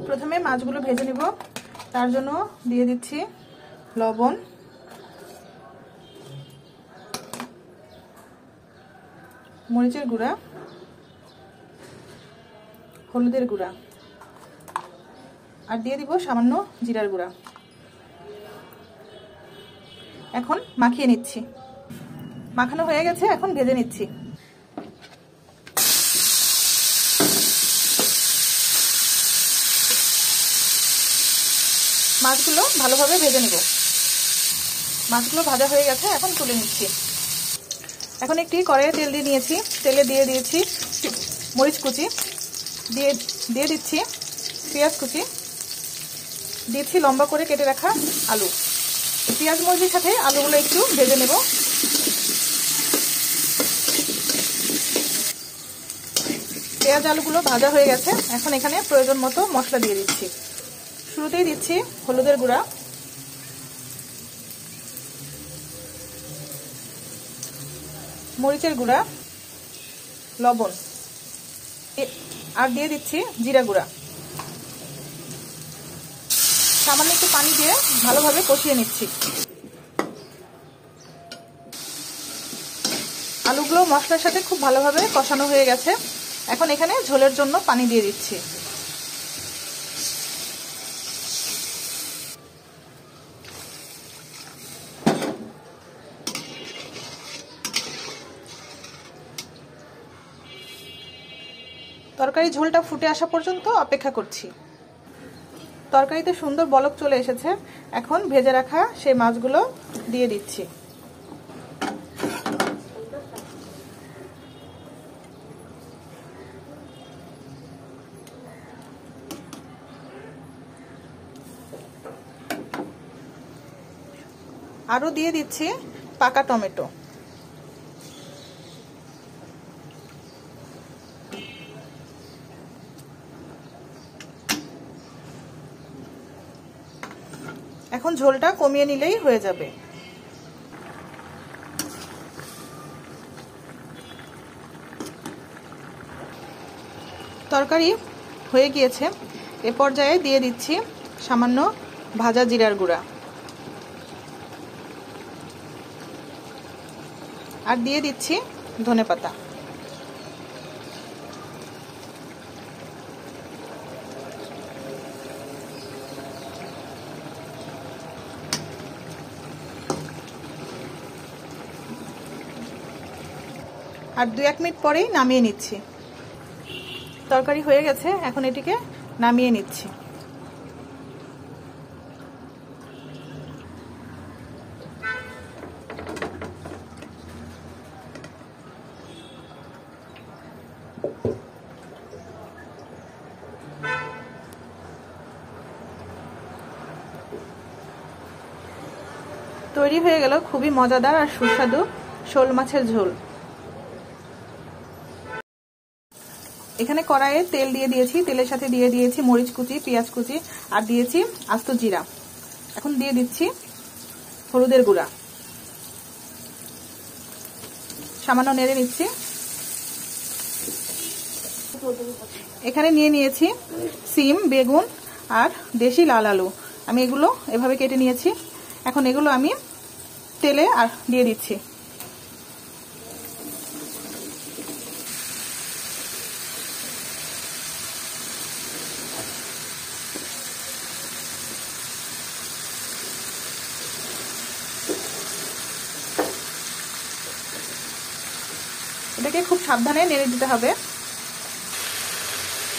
প্রথমে মাছগুলো ভেজে নিব, তার জন্য দিয়ে দিচ্ছি লবণ, মরিচের গুঁড়া, হলুদের গুঁড়া আর দিয়ে দিব সামান্য জিরার গুঁড়া। এখন মাখিয়ে নিচ্ছি। মাখানো হয়ে গেছে, এখন ভেজে নিচ্ছি। মাছগুলো ভালোভাবে ভেজে নেব। মাছগুলো ভাজা হয়ে গেছে, এখন তুলে নিচ্ছি। এখন একটি কড়াইয়ে তেল দিয়ে নিয়েছি, তেলে দিয়ে দিয়েছি মরিচ কুচি, দিয়ে দিচ্ছি পেঁয়াজ কুচি, দিচ্ছি লম্বা করে কেটে রাখা আলু। পেঁয়াজ মরিচের সাথে আলুগুলো একটু ভেজে নেব। পেঁয়াজ আলুগুলো ভাজা হয়ে গেছে, এখন এখানে প্রয়োজন মতো মশলা দিয়ে দিচ্ছি। শুরুতেই দিচ্ছি হলুদের গুঁড়া, মরিচের গুঁড়া, লবণ আর দিয়ে দিচ্ছি জিরা গুঁড়া। সামান্য একটু পানি দিয়ে ভালোভাবে কষিয়ে নিচ্ছি। আলুগুলো মশলার সাথে খুব ভালোভাবে কষানো হয়ে গেছে, এখন এখানে ঝোলের জন্য পানি দিয়ে দিচ্ছি। তরকারি ঝোলটা ফুটে আসা পর্যন্ত অপেক্ষা করছি। তরকারিতে সুন্দর বলক চলে এসেছে, এখন ভেজে রাখা সেই মাছগুলো দিয়ে দিচ্ছি। আরো দিয়ে দিচ্ছি পাকা টমেটো। এখন ঝোলটা কমিয়ে নিলেই হয়ে যাবে। তরকারি হয়ে গিয়েছে, এ পর্যায়ে দিয়ে দিচ্ছি সামান্য ভাজা জিরার গুঁড়া আর দিয়ে দিচ্ছি ধনেপাতা। আর 2-1 মিনিট পরেই নামিয়ে নিচ্ছি। তরকারি হয়ে গেছে, এখন এটিকে নামিয়ে নিচ্ছি। তৈরি হয়ে গেল খুবই মজাদার আর সুস্বাদু শোল মাছের ঝোল। এখানে কড়াইয়ে তেল দিয়ে দিয়েছি, তেলের সাথে দিয়ে দিয়েছি মরিচ কুচি, পেঁয়াজ কুচি আর দিয়েছি আস্ত জিরা। এখন দিয়ে দিচ্ছি হলুদের গুঁড়া, সামান্য নেড়ে নিচ্ছি। এখানে নিয়ে নিয়েছি সিম, বেগুন আর দেশি লাল আলু। আমি এগুলো এভাবে কেটে নিয়েছি। এখন এগুলো আমি তেলে আর দিয়ে দিচ্ছি। এটাকে খুব সাবধানে নেড়ে দিতে হবে।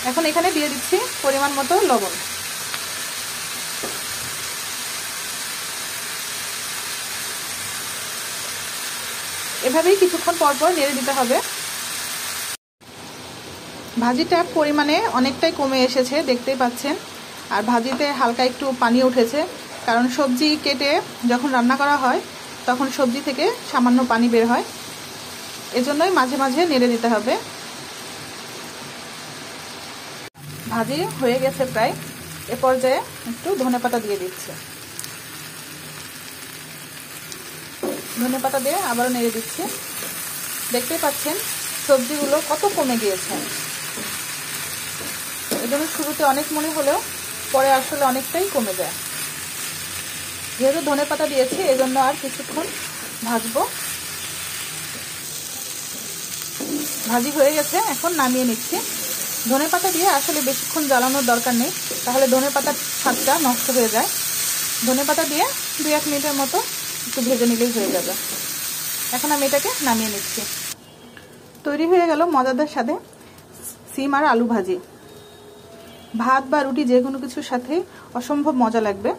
এখন এখানে দিয়ে দিচ্ছি পরিমাণ মতো লবণ। এভাবেই কিছুক্ষণ পর পর নেড়ে দিতে হবে। ভাজিটা পরিমাণে অনেকটাই কমে এসেছে, দেখতেই পাচ্ছেন। আর ভাজিতে হালকা একটু পানি উঠেছে, কারণ সবজি কেটে যখন রান্না করা হয় তখন সবজি থেকে সামান্য পানি বের হয়, এজন্যই মাঝে মাঝে নেড়ে দিতে হবে। ভাজি হয়ে গেছে প্রায়, এ পর্যায়ে একটু ধনেপাতা দিয়ে দিচ্ছি। ধনেপাতা দিয়ে আবারও নেড়ে দিচ্ছি। দেখতেই পাচ্ছেন সবজিগুলো কত কমে গিয়েছে। এই জন্য শুরুতে অনেক মনে হলেও পরে আসলে অনেকটাই কমে যায়। যেহেতু ধনেপাতা দিয়েছি এজন্য আর কিছুক্ষণ ভাজবো। ভাজি হয়ে গেছে, এখন নামিয়ে নিচ্ছি। ধনেপাতা দিয়ে আসলে বেশিক্ষণ জ্বালানোর দরকার নেই, তাহলে ধনেপাতার স্বাদটা নষ্ট হয়ে যায়। ধনেপাতা দিয়ে 2-1 মিনিটের মতো একটু ভেজে নিলেই হয়ে যাবে। এখন আমি এটাকে নামিয়ে নিচ্ছি। তৈরি হয়ে গেল মজাদার স্বাদে সিম আর আলু ভাজি। ভাত বা রুটি যে কোনো কিছুর সাথে অসম্ভব মজা লাগবে।